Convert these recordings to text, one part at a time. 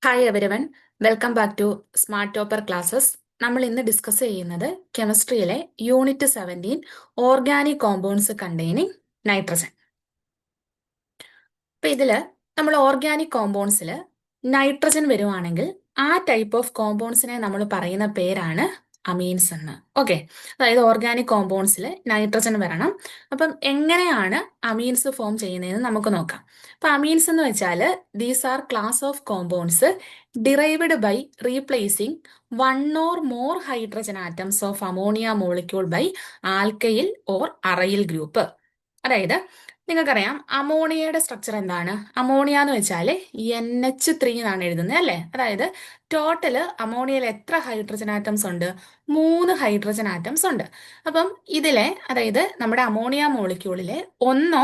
Hi everyone, welcome back to smart topper classes. നമ്മൾ ഇന്ന് discuss ചെയ്യുന്നത് കെമിസ്ട്രിയിലെ unit 17 organic compounds containing nitrogen. അപ്പൊ ഇതില് നമ്മൾ ഓർഗാനിക് കോമ്പൗണ്ട്സിൽ നൈട്രജൻ വരുവാണെങ്കിൽ ആ ടൈപ്പ് ഓഫ് കോമ്പൗണ്ട്സിനെ നമ്മൾ പറയുന്ന പേരാണ് അമീൻസ് എന്ന്. ഓക്കെ, അതായത് ഓർഗാനിക് കോമ്പൗണ്ട്സിൽ നൈട്രജൻ വരണം. അപ്പം എങ്ങനെയാണ് അമീൻസ് ഫോം ചെയ്യുന്നതെന്ന് നമുക്ക് നോക്കാം. അപ്പൊ അമീൻസ് എന്ന് വെച്ചാൽ these are class of compounds derived by replacing one or more hydrogen atoms of ammonia molecule by alkyl or aryl group. അതായത് നിങ്ങൾക്കറിയാം അമോണിയയുടെ സ്ട്രക്ചർ എന്താണ്? അമോണിയ എന്ന് വെച്ചാൽ NH3 എന്നാണ് എഴുതുന്നത് അല്ലേ? അതായത് ടോട്ടല് അമോണിയയിൽ എത്ര ഹൈഡ്രജൻ ആറ്റംസ് ഉണ്ട്? 3 ഹൈഡ്രജൻ ആറ്റംസ് ഉണ്ട്. അപ്പം ഇതിലെ അതായത് നമ്മുടെ അമോണിയ മോളിക്യൂളിലെ ഒന്നോ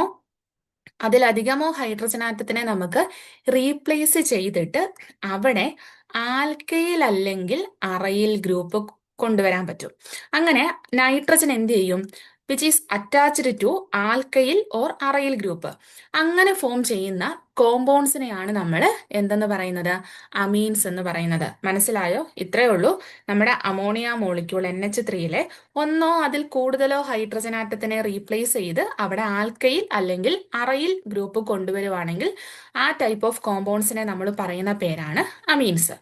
അതിലധികമോ ഹൈഡ്രജൻ ആറ്റത്തിനെ നമുക്ക് റീപ്ലേസ് ചെയ്തിട്ട് അവിടെ ആൽക്കയിൽ അല്ലെങ്കിൽ അറയിൽ ഗ്രൂപ്പ് കൊണ്ടുവരാൻ പറ്റും. അങ്ങനെ നൈട്രജൻ എന്ത് ചെയ്യും? Which is attached to alkyl or aryl group. അങ്ങനെ ഫോം ചെയ്യുന്ന കോമ്പൗണ്ട്സിനെയാണ് നമ്മൾ എന്തെന്ന് പറയുന്നത്? അമീൻസ് എന്ന് പറയുന്നത്. മനസ്സിലായോ? ഇത്രയേ ഉള്ളൂ. നമ്മുടെ അമോണിയ മോളിക്യൂൾ NH3 ഒന്നോ അതിൽ കൂടുതലോ ഹൈഡ്രജൻ ആറ്റത്തിനെ റീപ്ലേസ് ചെയ്ത് അവിടെ ആൽക്കയിൽ അല്ലെങ്കിൽ അറയിൽ ഗ്രൂപ്പ് കൊണ്ടുവരുവാണെങ്കിൽ ആ ടൈപ്പ് ഓഫ് കോമ്പൗണ്ട്സിനെ നമ്മൾ പറയുന്ന പേരാണ് അമീൻസ്.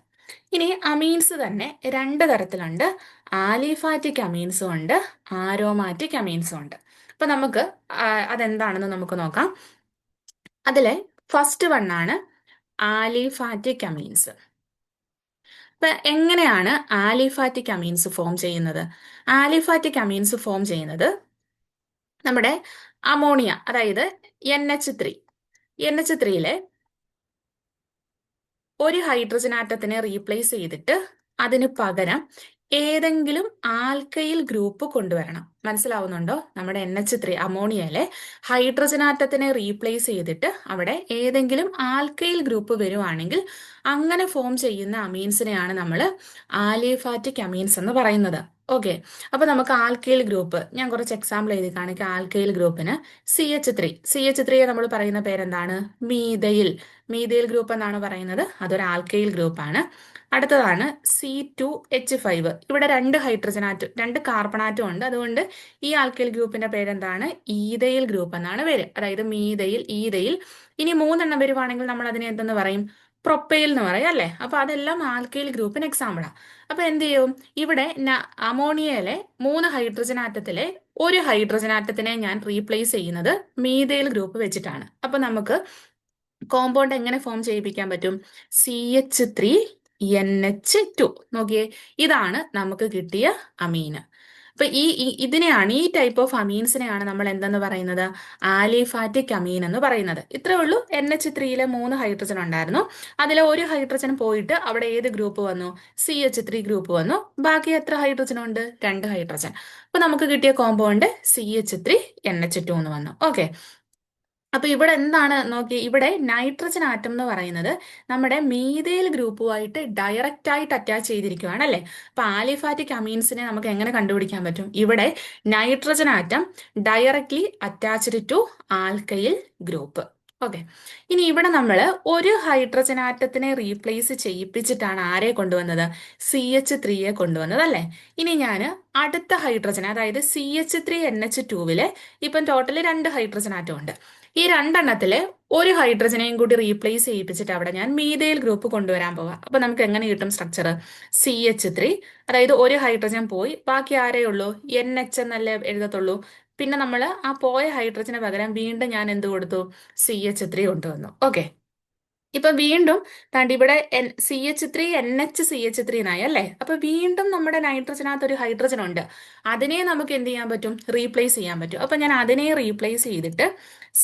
ഇനി അമീൻസ് തന്നെ രണ്ട് തരത്തിലുണ്ട്. ആലിഫാറ്റിക് അമീൻസും ഉണ്ട്, ആരോമാറ്റിക് അമീൻസും ഉണ്ട്. അപ്പൊ നമുക്ക് അതെന്താണെന്ന് നമുക്ക് നോക്കാം. അതിലെ ഫസ്റ്റ് വൺ ആണ് ആലിഫാറ്റിക് അമീൻസ്. അപ്പൊ എങ്ങനെയാണ് ആലിഫാറ്റിക് അമീൻസ് ഫോം ചെയ്യുന്നത്? ആലിഫാറ്റിക് അമീൻസ് ഫോം ചെയ്യുന്നത് നമ്മുടെ അമോണിയ അതായത് NH3 ഒരു ഹൈഡ്രജൻ ആറ്റത്തിനെ റീപ്ലേസ് ചെയ്തിട്ട് അതിന് പകരം ഏതെങ്കിലും ആൽക്കയിൽ ഗ്രൂപ്പ് കൊണ്ടുവരണം. മനസ്സിലാവുന്നുണ്ടോ? നമ്മുടെ NH3 അമോണിയയിലെ ഹൈഡ്രജൻ ആറ്റത്തിനെ റീപ്ലേസ് ചെയ്തിട്ട് അവിടെ ഏതെങ്കിലും ആൽക്കയിൽ ഗ്രൂപ്പ് വരുവാണെങ്കിൽ അങ്ങനെ ഫോം ചെയ്യുന്ന അമീൻസിനെയാണ് നമ്മൾ ആലിഫാറ്റിക് അമീൻസ് എന്ന് പറയുന്നത്. ഓക്കെ, അപ്പൊ നമുക്ക് ആൽക്കൈൽ ഗ്രൂപ്പ് ഞാൻ കുറച്ച് എക്സാമ്പിൾ എഴുതി കാണിക്കാം. ആൽക്കൈൽ ഗ്രൂപ്പിന് CH3 നമ്മൾ പറയുന്ന പേരെന്താണ്? മീതയിൽ ഗ്രൂപ്പ് എന്നാണ് പറയുന്നത്. അതൊരു ആൽക്കൈൽ ഗ്രൂപ്പാണ്. അടുത്തതാണ് C2H5. ഇവിടെ രണ്ട് കാർബൺ ആറ്റം ഉണ്ട്. അതുകൊണ്ട് ഈ ആൽക്കൈൽ ഗ്രൂപ്പിന്റെ പേരെന്താണ്? ഈതയിൽ ഗ്രൂപ്പ് എന്നാണ് പേര്. അതായത് ഈതയിൽ. ഇനി 3 വരുവാണെങ്കിൽ നമ്മൾ അതിനെ എന്തെന്ന് പറയും? പ്രൊപ്പൈൽ എന്ന് പറയും അല്ലേ? അപ്പൊ അതെല്ലാം ആൽക്കൈൽ ഗ്രൂപ്പിന് എക്സാമ്പിളാണ്. അപ്പൊ എന്ത് ചെയ്യും? ഇവിടെ അമോണിയയിലെ 3 ഹൈഡ്രജൻ ആറ്റത്തിലെ ഒരു ഹൈഡ്രജൻ ആറ്റത്തിനെ ഞാൻ റീപ്ലേസ് ചെയ്യുന്നത് മീതയിൽ ഗ്രൂപ്പ് വെച്ചിട്ടാണ്. അപ്പൊ നമുക്ക് കോമ്പൗണ്ട് എങ്ങനെ ഫോം ചെയ്യിപ്പിക്കാൻ പറ്റും? CH3NH2. നോക്കിയേ, ഇതാണ് നമുക്ക് കിട്ടിയ അമീന്. അപ്പൊ ഇതിനെയാണ്, ഈ ടൈപ്പ് ഓഫ് അമീൻസിനെയാണ് നമ്മൾ എന്തെന്ന് പറയുന്നത്? ആലിഫാറ്റിക് അമീൻ എന്ന് പറയുന്നത്. ഇത്രേ ഉള്ളൂ. NH3 3 ഹൈഡ്രജൻ ഉണ്ടായിരുന്നു. അതിലെ ഒരു ഹൈഡ്രജൻ പോയിട്ട് അവിടെ ഏത് ഗ്രൂപ്പ് വന്നു? CH3 ഗ്രൂപ്പ് വന്നു. ബാക്കി എത്ര ഹൈഡ്രജൻ ഉണ്ട്? 2 ഹൈഡ്രജൻ. അപ്പൊ നമുക്ക് കിട്ടിയ കോമ്പൗണ്ട് CH3NH2 എന്ന് വന്നു. ഓക്കെ, അപ്പൊ ഇവിടെ എന്താണ് നോക്കി, ഇവിടെ നൈട്രജൻ ആറ്റം എന്ന് പറയുന്നത് നമ്മുടെ മീതയിൽ ഗ്രൂപ്പുമായിട്ട് ഡയറക്റ്റ് ആയിട്ട് അറ്റാച്ച് ചെയ്തിരിക്കുകയാണ് അല്ലേ? അപ്പൊ ആലിഫാറ്റിക് അമീൻസിനെ നമുക്ക് എങ്ങനെ കണ്ടുപിടിക്കാൻ പറ്റും? ഇവിടെ nitrogen atom directly attached to alkyl group. Okay, ഇനി ഇവിടെ നമ്മൾ ഒരു ഹൈഡ്രജൻ ആറ്റത്തിനെ റീപ്ലേസ് ചെയ്യിപ്പിച്ചിട്ടാണ് ആരെ കൊണ്ടുവന്നത്? CH3 കൊണ്ടുവന്നത് അല്ലേ? ഇനി ഞാൻ അടുത്ത ഹൈഡ്രജൻ അതായത് CH3NH2 ഇപ്പം ടോട്ടല് 2 ഹൈഡ്രജൻ ആറ്റം ഉണ്ട്. ഈ 2 ഒരു ഹൈഡ്രജനെയും കൂടി റീപ്ലേസ് ചെയ്യിപ്പിച്ചിട്ട് അവിടെ ഞാൻ മീതയിൽ ഗ്രൂപ്പ് കൊണ്ടുവരാൻ പോവാം. അപ്പൊ നമുക്ക് എങ്ങനെ കിട്ടും സ്ട്രക്ചർ? CH3, അതായത് ഒരു ഹൈഡ്രജൻ പോയി ബാക്കി ആരേ ഉള്ളൂ? NH എന്നല്ലേ എഴുതത്തുള്ളൂ. പിന്നെ നമ്മൾ ആ പോയ ഹൈഡ്രജന് പകരം വീണ്ടും ഞാൻ എന്ത് കൊടുത്തു? CH3 കൊണ്ടുവന്നു. ഓക്കെ, ഇപ്പൊ വീണ്ടും താണ്ടി ഇവിടെ CH3NH CH3 അല്ലേ? അപ്പൊ വീണ്ടും നമ്മുടെ നൈട്രജനകത്ത് ഒരു ഹൈഡ്രജൻ ഉണ്ട്. അതിനെ നമുക്ക് എന്ത് ചെയ്യാൻ പറ്റും? റീപ്ലേസ് ചെയ്യാൻ പറ്റും. അപ്പൊ ഞാൻ അതിനെ റീപ്ലേസ് ചെയ്തിട്ട്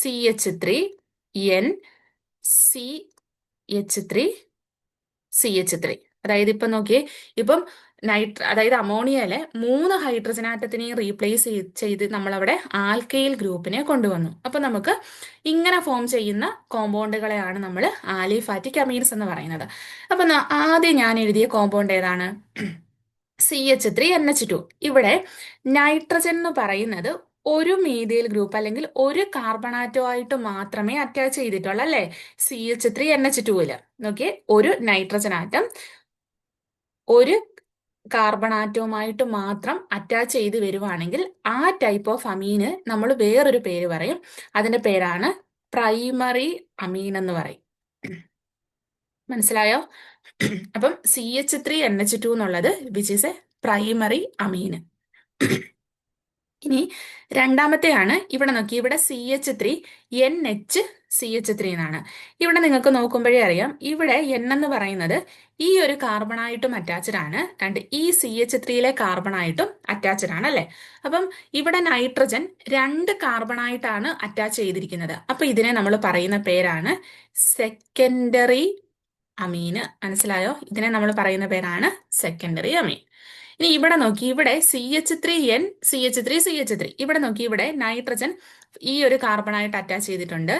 CH3NCH3 അതായത് ഇപ്പൊ നോക്കിയേ, ഇപ്പം അതായത് അമോണിയയിലെ 3 ഹൈഡ്രജൻ ആറ്റത്തിനെയും റീപ്ലേസ് ചെയ്ത് നമ്മളവിടെ ആൽക്കൈൽ ഗ്രൂപ്പിനെ കൊണ്ടുവന്നു. അപ്പൊ നമുക്ക് ഇങ്ങനെ ഫോം ചെയ്യുന്ന കോമ്പൗണ്ടുകളെയാണ് നമ്മൾ ആലിഫാറ്റിക് അമീൻസ് എന്ന് പറയുന്നത്. അപ്പൊ ആദ്യം ഞാൻ എഴുതിയ കോമ്പൗണ്ട് ഏതാണ്? CH3NH2. ഇവിടെ നൈട്രജൻ എന്ന് പറയുന്നത് ഒരു മീഥൈൽ ഗ്രൂപ്പ് അല്ലെങ്കിൽ ഒരു കാർബൺ ആയിട്ട് മാത്രമേ അറ്റാച്ച് ചെയ്തിട്ടുള്ളൂ അല്ലെ? CH3NH2 നോക്കിയേ, ഒരു നൈട്രജൻ ആറ്റം ഒരു കാർബൺ ആറ്റവുമായിട്ട് മാത്രം അറ്റാച്ച് ചെയ്ത് വരുവാണെങ്കിൽ ആ ടൈപ്പ് ഓഫ് അമീന് നമ്മൾ വേറൊരു പേര് പറയും. അതിന്റെ പേരാണ് പ്രൈമറി അമീൻ എന്ന് പറയും. മനസ്സിലായോ? അപ്പം CH3NH2 എന്നുള്ളത് വിച്ച് ഈസ് എ പ്രൈമറി അമീന്. ഇനി രണ്ടാമത്തെയാണ് ഇവിടെ നോക്കി, ഇവിടെ CH3NH എന്നാണ്. ഇവിടെ നിങ്ങൾക്ക് നോക്കുമ്പോഴേ അറിയാം, ഇവിടെ N എന്ന് പറയുന്നത് ഈ ഒരു കാർബണായിട്ടും അറ്റാച്ച്ഡ് ആണ്, ആൻഡ് ഈ CH3യിലെ കാർബണായിട്ടും അറ്റാച്ച്ഡ് ആണ് അല്ലെ? അപ്പം ഇവിടെ നൈട്രജൻ രണ്ട് കാർബണായിട്ടാണ് അറ്റാച്ച് ചെയ്തിരിക്കുന്നത്. അപ്പൊ ഇതിനെ നമ്മൾ പറയുന്ന പേരാണ് സെക്കൻഡറി അമീന്. മനസ്സിലായോ? ഇതിനെ നമ്മൾ പറയുന്ന പേരാണ് സെക്കൻഡറി അമീൻ. ഇനി ഇവിടെ നോക്കി, ഇവിടെ CH3N CH3 ഇവിടെ നോക്കി, ഇവിടെ നൈട്രജൻ ഈ ഒരു കാർബണായിട്ട് അറ്റാച്ച് ചെയ്തിട്ടുണ്ട്,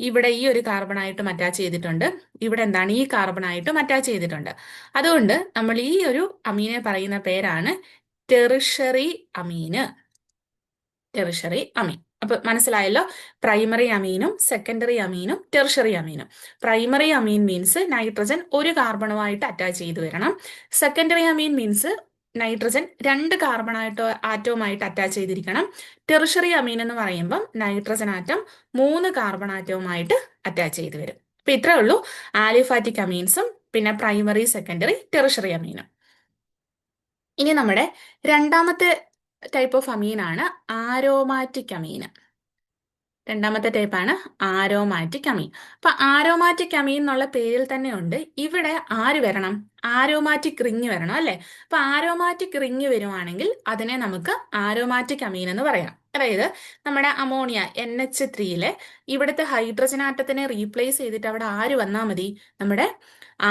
ഇവിടെ ഈ ഒരു കാർബണായിട്ടും അറ്റാച്ച് ചെയ്തിട്ടുണ്ട്, ഇവിടെ എന്താണ് ഈ കാർബണായിട്ടും അറ്റാച്ച് ചെയ്തിട്ടുണ്ട്. അതുകൊണ്ട് നമ്മൾ ഈ ഒരു അമീനെ പറയുന്ന പേരാണ് ടെറിഷറി അമീന്. Tertiary amine. അപ്പൊ മനസ്സിലായല്ലോ, പ്രൈമറി അമീനും സെക്കൻഡറി അമീനും ടെറിഷറി അമീനും. പ്രൈമറി അമീൻ മീൻസ് നൈട്രജൻ ഒരു കാർബണുമായിട്ട് അറ്റാച്ച് ചെയ്ത് വരണം. സെക്കൻഡറി അമീൻ മീൻസ് നൈട്രജൻ രണ്ട് ആറ്റവുമായിട്ട് അറ്റാച്ച് ചെയ്തിരിക്കണം. ടെറിഷറി അമീൻ എന്ന് പറയുമ്പം നൈട്രജൻ ആറ്റം മൂന്ന് കാർബൺ ആറ്റവുമായിട്ട് അറ്റാച്ച് ചെയ്ത് വരും. അപ്പൊ ഇത്രേ ഉള്ളൂ ആലിഫാറ്റിക് അമീൻസും പിന്നെ പ്രൈമറി സെക്കൻഡറി ടെറിഷറി അമീനും. ഇനി നമ്മുടെ രണ്ടാമത്തെ ടൈപ്പ് ഓഫ് അമീനാണ് ആരോമാറ്റിക് അമീന്. രണ്ടാമത്തെ ടൈപ്പാണ് ആരോമാറ്റിക് അമീൻ. അപ്പൊ ആരോമാറ്റിക് അമീൻ എന്നുള്ള പേരിൽ തന്നെ ഉണ്ട്, ഇവിടെ ആര് വരണം? ആരോമാറ്റിക് റിങ് വരണം അല്ലെ? അപ്പൊ ആരോമാറ്റിക് റിങ് വരുവാണെങ്കിൽ അതിനെ നമുക്ക് ആരോമാറ്റിക് അമീൻ എന്ന് പറയാം. അതായത് നമ്മുടെ അമോണിയ NH3 ഇവിടുത്തെ ഹൈഡ്രജൻ ആറ്റത്തിനെ റീപ്ലേസ് ചെയ്തിട്ട് അവിടെ ആര് വന്നാൽ മതി? നമ്മുടെ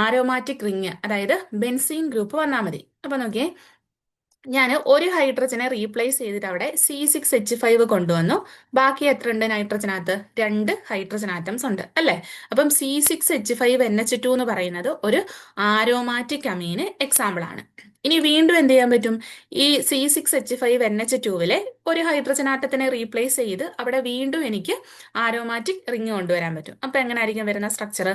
ആരോമാറ്റിക് റിങ്, അതായത് ബെൻസീൻ ഗ്രൂപ്പ് വന്നാൽ മതി. അപ്പൊ നോക്കിയേ, ഞാൻ ഒരു ഹൈഡ്രജനെ റീപ്ലേസ് ചെയ്തിട്ട് അവിടെ C6H5 കൊണ്ടുവന്നു. ബാക്കി എത്ര ഉണ്ട് നൈട്രജനകത്ത്? രണ്ട് ഹൈഡ്രജൻ ആറ്റംസ് ഉണ്ട് അല്ലെ? അപ്പം C6H5NH2 എന്ന് പറയുന്നത് ഒരു ആരോമാറ്റിക് അമീന് എക്സാമ്പിൾ ആണ്. ഇനി വീണ്ടും എന്ത് ചെയ്യാൻ പറ്റും? ഈ C6H5NH2 ഒരു ഹൈഡ്രജൻ ആറ്റത്തിനെ റീപ്ലേസ് ചെയ്ത് അവിടെ വീണ്ടും എനിക്ക് ആരോമാറ്റിക് റിങ് കൊണ്ടുവരാൻ പറ്റും. അപ്പൊ എങ്ങനെയായിരിക്കും വരുന്ന സ്ട്രക്ചർ?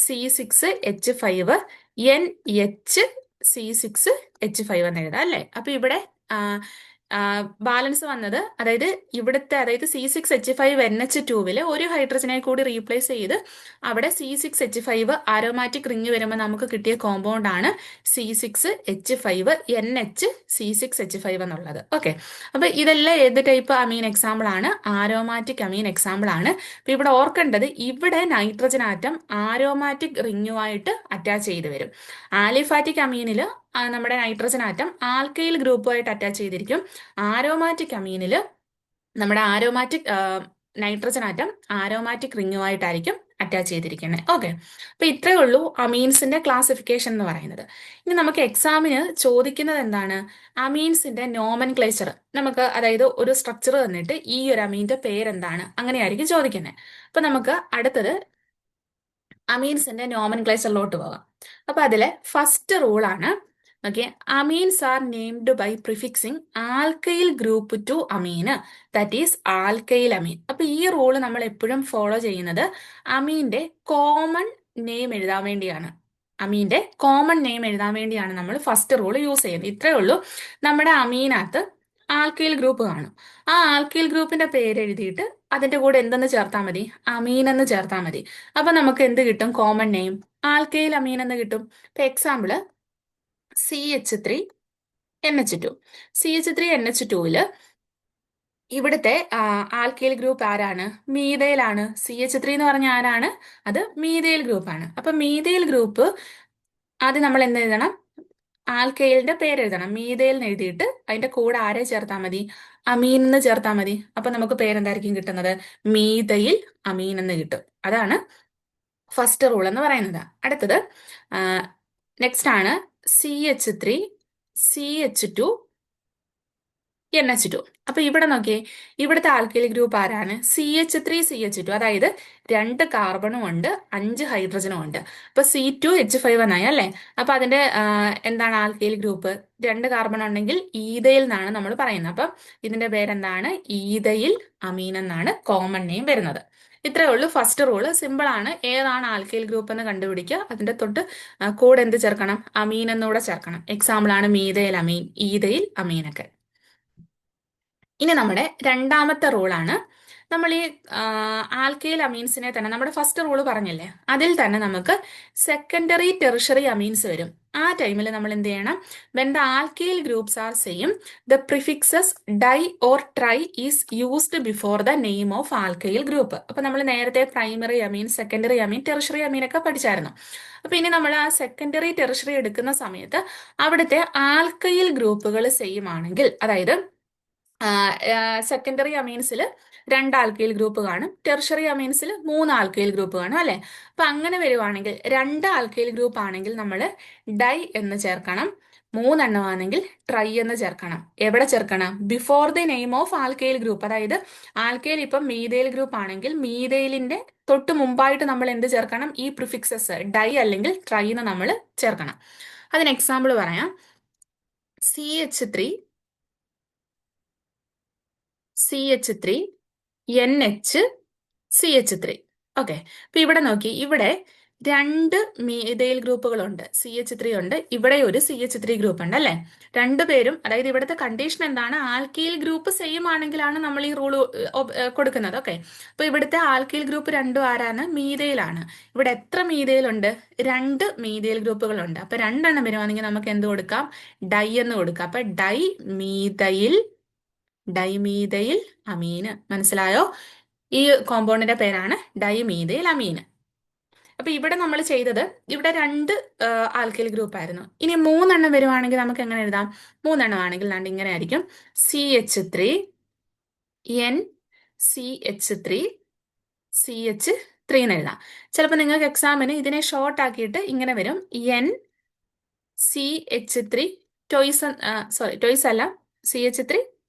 C6H5NH C6H5 എന്ന് എഴുതാം അല്ലെ? അപ്പൊ ഇവിടെ ബാലൻസ് വന്നത്, അതായത് C6H5NH2 ഒരു ഹൈഡ്രജനെ കൂടി റീപ്ലേസ് ചെയ്ത് അവിടെ C6H5 ആരോമാറ്റിക് റിങ് വരുമ്പോൾ നമുക്ക് കിട്ടിയ കോമ്പൗണ്ട് ആണ് C6H5NH C6H5 എന്നുള്ളത്. അപ്പൊ ഇതെല്ലാം ഏത് ടൈപ്പ് അമീൻ എക്സാമ്പിൾ ആണ്? ആരോമാറ്റിക് അമീൻ എക്സാമ്പിൾ ആണ്. അപ്പൊ ഇവിടെ ഓർക്കേണ്ടത്, ഇവിടെ നൈട്രജൻ ആറ്റം ആരോമാറ്റിക് റിങ്ങുമായിട്ട് അറ്റാച്ച് ചെയ്ത് വരും. ആലിഫാറ്റിക് അമീനിൽ നമ്മുടെ നൈട്രജൻ ആറ്റം ആൽക്കൈൽ ഗ്രൂപ്പുമായിട്ട് അറ്റാച്ച് ചെയ്തിരിക്കും. ആരോമാറ്റിക് അമീനിൽ നമ്മുടെ നൈട്രജൻ ആറ്റം ആരോമാറ്റിക് റിങ്ങുമായിട്ടായിരിക്കും അറ്റാച്ച് ചെയ്തിരിക്കുന്നത്. അപ്പൊ ഇത്രേ ഉള്ളൂ അമീൻസിന്റെ ക്ലാസിഫിക്കേഷൻ എന്ന് പറയുന്നത്. ഇനി നമുക്ക് എക്സാമിന് ചോദിക്കുന്നത് എന്താണ്? അമീൻസിന്റെ നോമൻക്ലേച്ചർ. നമുക്ക് അതായത് ഒരു സ്ട്രക്ചർ തന്നിട്ട് ഈ ഒരു അമീന്റെ പേരെന്താണ്, അങ്ങനെയായിരിക്കും ചോദിക്കുന്നത്. അപ്പൊ നമുക്ക് അടുത്തത് അമീൻസിന്റെ നോമൻക്ലേച്ചറിലോട്ട് പോകാം. അപ്പൊ അതിലെ first റൂളാണ്, amines are named by prefixing alkyl group to amine, that is alkyl amine. അപ്പൊ ഈ റൂള് നമ്മൾ എപ്പോഴും ഫോളോ ചെയ്യുന്നത് അമീന്റെ കോമൺ നെയിം എഴുതാൻ വേണ്ടിയാണ്. അമീന്റെ കോമൺ നെയിം എഴുതാൻ വേണ്ടിയാണ് നമ്മൾ ഫസ്റ്റ് റൂൾ യൂസ് ചെയ്യുന്നത്. ഇത്രേ ഉള്ളൂ. നമ്മുടെ അമീനകത്ത് ആൽക്കൈൽ ഗ്രൂപ്പ് കാണും. ആ ആൽക്കൈൽ ഗ്രൂപ്പിന്റെ പേര് എഴുതിയിട്ട് അതിന്റെ കൂടെ എന്തെന്ന് ചേർത്താൽ മതി? അമീൻ എന്ന് ചേർത്താൽ മതി. അപ്പൊ നമുക്ക് എന്ത് കിട്ടും? കോമൺ നെയിം ആൽക്കൈൽ അമീൻ എന്ന് കിട്ടും. ഇപ്പൊ എക്സാമ്പിള് CH3NH2. CH3NH2 ഇവിടുത്തെ ആൽക്കൈൽ ഗ്രൂപ്പ് ആരാണ്? മീഥൈലാണ്. CH3 എന്ന് പറഞ്ഞ ആരാണ്? അത് മീഥൈൽ ഗ്രൂപ്പ് ആണ്. അപ്പൊ മീഥൈൽ ഗ്രൂപ്പ് ആദ്യം നമ്മൾ എന്ത് എഴുതണം? ആൽക്കൈലിന്റെ പേര് എഴുതണം. മീഥൈൽ എഴുതിയിട്ട് അതിന്റെ കൂടെ ആരെ ചേർത്താൽ മതി? അമീൻ എന്ന് ചേർത്താൽ മതി. അപ്പൊ നമുക്ക് പേരെന്തായിരിക്കും കിട്ടുന്നത്? മീഥൈൽ അമീൻ എന്ന് കിട്ടും. അതാണ് ഫസ്റ്റ് റൂൾ എന്ന് പറയുന്നത്. അടുത്തത് നെക്സ്റ്റ് ആണ് CH3CH2 NH2. അപ്പൊ ഇവിടെ നോക്കിയേ, ഇവിടുത്തെ ആൽക്കൈൽ ഗ്രൂപ്പ് ആരാണ്? CH3CH2. അതായത് 2 കാർബണും ഉണ്ട്, 5 ഹൈഡ്രജനും ഉണ്ട്. അപ്പൊ C2H5 എന്നായി അല്ലേ? അപ്പൊ അതിന്റെ എന്താണ് ആൽക്കൈൽ ഗ്രൂപ്പ്? 2 കാർബൺ ഉണ്ടെങ്കിൽ ഈഥയിൽ എന്നാണ് നമ്മൾ പറയുന്നത്. അപ്പം ഇതിന്റെ പേരെന്താണ്? ഈഥയിൽ അമീൻ എന്നാണ് കോമൺ നെയിം വരുന്നത്. ഇത്രയേ ഉള്ളൂ ഫസ്റ്റ് റൂള്. സിമ്പിൾ ആണ്. ഏതാണ് ആൽക്കൈൽ ഗ്രൂപ്പ് എന്ന് കണ്ടുപിടിക്കുക. അതിന്റെ തൊട്ട് കൂടെ എന്ത് ചേർക്കണം? അമീൻ എന്നൂടെ ചേർക്കണം. എക്സാമ്പിൾ ആണ് മീഥൈൽ അമീൻ, ഈഥയിൽ അമീനൊക്കെ. ഇനി നമ്മുടെ രണ്ടാമത്തെ റൂളാണ്. നമ്മൾ ഈ ആൽക്കൈൽ അമീൻസിനെ തന്നെ നമ്മുടെ ഫസ്റ്റ് റൂള് പറഞ്ഞില്ലേ, അതിൽ തന്നെ നമുക്ക് സെക്കൻഡറി ടെറിഷറി അമീൻസ് വരും. ആ ടൈമിൽ നമ്മൾ എന്ത് ചെയ്യണം? When the alkyl groups are same, the prefixes dye or try is used before the name of alkyl group. അപ്പൊ നമ്മൾ നേരത്തെ പ്രൈമറി അമീൻ, സെക്കൻഡറി അമീൻ, ടെറിഷറി അമീൻ ഒക്കെ പഠിച്ചായിരുന്നു. അപ്പൊ ഇനി നമ്മൾ ആ സെക്കൻഡറി ടെറിഷറി എടുക്കുന്ന സമയത്ത് അവിടുത്തെ ആൽക്കൈൽ ഗ്രൂപ്പുകൾ സെയിം ആണെങ്കിൽ, അതായത് സെക്കൻഡറി അമീൻസിൽ 2 ആൽക്കൈൽ ഗ്രൂപ്പ് കാണും, ടെർഷറി അമീൻസിൽ 3 ആൽക്കൈൽ ഗ്രൂപ്പ് കാണും അല്ലെ? അപ്പൊ അങ്ങനെ വരുവാണെങ്കിൽ 2 ആൽക്കൈൽ ഗ്രൂപ്പ് ആണെങ്കിൽ നമ്മൾ ഡൈ എന്ന് ചേർക്കണം, 3 എണ്ണമാണെങ്കിൽ ട്രൈ എന്ന് ചേർക്കണം. എവിടെ ചേർക്കണം? Before the name of alkyl group. അതായത് ആൽക്കൈൽ ഇപ്പം മീഥൈൽ ഗ്രൂപ്പ് ആണെങ്കിൽ മീഥൈലിന്റെ തൊട്ട് മുമ്പായിട്ട് നമ്മൾ എന്ത് ചേർക്കണം? ഈ പ്രിഫിക്സസ് ഡൈ അല്ലെങ്കിൽ ട്രൈ എന്ന് നമ്മൾ ചേർക്കണം. അതിന് എക്സാമ്പിൾ പറയാം. CH3 CH3 NH CH3. Okay. അപ്പൊ ഇവിടെ നോക്കി, ഇവിടെ 2 മീഥൈൽ ഗ്രൂപ്പുകളുണ്ട്. CH3 ഉണ്ട്, ഇവിടെ ഒരു CH3 ഗ്രൂപ്പ് ഉണ്ട് അല്ലെ? രണ്ടുപേരും, അതായത് ഇവിടുത്തെ കണ്ടീഷൻ എന്താണ്? ആൽക്കൈൽ ഗ്രൂപ്പ് സെയിം ആണെങ്കിലാണ് നമ്മൾ ഈ റൂള് കൊടുക്കുന്നത്. ഓക്കെ. അപ്പൊ ഇവിടുത്തെ ആൽക്കൈൽ ഗ്രൂപ്പ് രണ്ടും ആരാണ്? മീഥൈലാണ്. ഇവിടെ എത്ര മീഥൈൽ ഉണ്ട്? 2 മീഥൈൽ ഗ്രൂപ്പുകളുണ്ട്. അപ്പൊ 2 എണ്ണം വരുവാണെങ്കിൽ നമുക്ക് എന്ത് കൊടുക്കാം? ഡൈ എന്ന് കൊടുക്കാം. അപ്പൊ ഡൈമീഥൈൽ അമീന്. മനസ്സിലായോ? ഈ കോമ്പൗണ്ടിന്റെ പേരാണ് ഡൈമീഥൈൽ അമീന്. അപ്പൊ ഇവിടെ നമ്മൾ ചെയ്തത്, ഇവിടെ 2 ആൽക്കൈൽ ഗ്രൂപ്പ് ആയിരുന്നു. ഇനി 3 എണ്ണം വരുവാണെങ്കിൽ നമുക്ക് എങ്ങനെ എഴുതാം? 3 എണ്ണം ആണെങ്കിൽ ഇങ്ങനെ ആയിരിക്കും. CH3 N CH3 CH3 എന്ന് എഴുതാം. ചിലപ്പോൾ നിങ്ങൾക്ക് എക്സാമിന് ഇതിനെ ഷോർട്ട് ആക്കിയിട്ട് ഇങ്ങനെ വരും, NCH3 ടോയ്സ്, ടോയ്സ് അല്ല, CH3